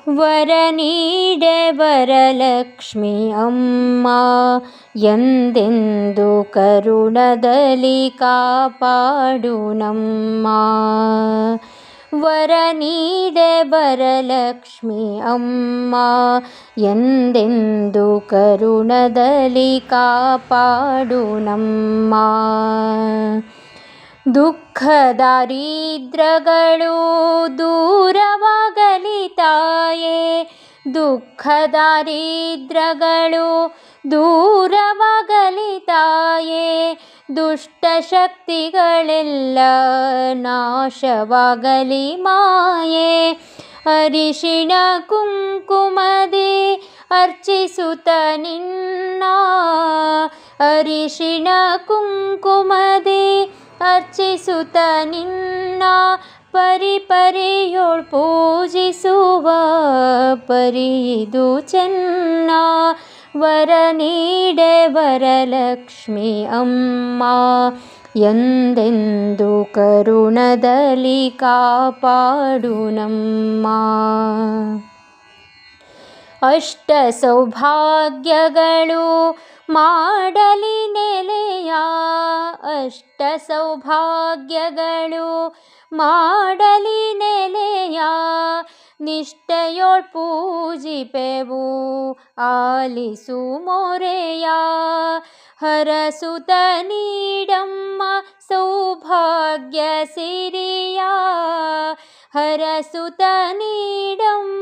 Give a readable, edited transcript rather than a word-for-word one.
ವರ ನೀಡೆ ವರಲಕ್ಷ್ಮಿ ಅಮ್ಮ, ಎಂದೆಂದು ಕರುಣದಲ್ಲಿ ಕಾಪಾಡು ನಮ್ಮ. ವರ ನೀಡೆ ವರಲಕ್ಷ್ಮಿ ಅಮ್ಮ, ಎಂದೆಂದು ಕರುಣದಲ್ಲಿ ಕಾಪಾಡು ನಮ್ಮ. ದುಃಖ ದಾರಿದ್ರ್ಯಗಳು ದೂರವಾಗಲಿ ತಾಯೇ, ದುಃಖ ದಾರಿದ್ರ್ಯಗಳು ದೂರವಾಗಲಿ ತಾಯೇ, ದುಷ್ಟ ಶಕ್ತಿಗಳೆಲ್ಲ ನಾಶವಾಗಲಿ ಮಾಯೇ. ಅರಿಶಿಣ ಕುಂಕುಮದಿ ಅರ್ಚಿಸುತ್ತ ನಿನ್ನ, ಅರಿಶಿಣ ಕುಂಕುಮದಿ ಅರ್ಚಿಸುತ್ತ ನಿನ್ನ, ಪರಿಪರಿಯೋಳ್ ಪೂಜಿಸುವ ಪರಿದು ಚೆನ್ನ. ವರ ನೀಡೆ ವರಲಕ್ಷ್ಮಿ ಅಮ್ಮ, ಎಂದೆಂದು ಕರುಣದಲ್ಲಿ ಕಾಪಾಡು ನಮ್ಮ. ಅಷ್ಟ ಸೌಭಾಗ್ಯಗಳು ಮಾಡಲಿ ನೆಲೆಯ, ಅಷ್ಟ ಸೌಭಾಗ್ಯಗಳು ಮಾಡಲಿ ನೆಲೆಯ, ನಿಷ್ಠೆಯೋಳ್ ಪೂಜಿಪೆವು ಆಲಿಸು ಮೊರೆಯ. ಹರಸುತ ನೀಡಮ್ಮ ಸೌಭಾಗ್ಯ ಸಿರಿಯ, ಹರಸುತ ನೀಡಮ್ಮ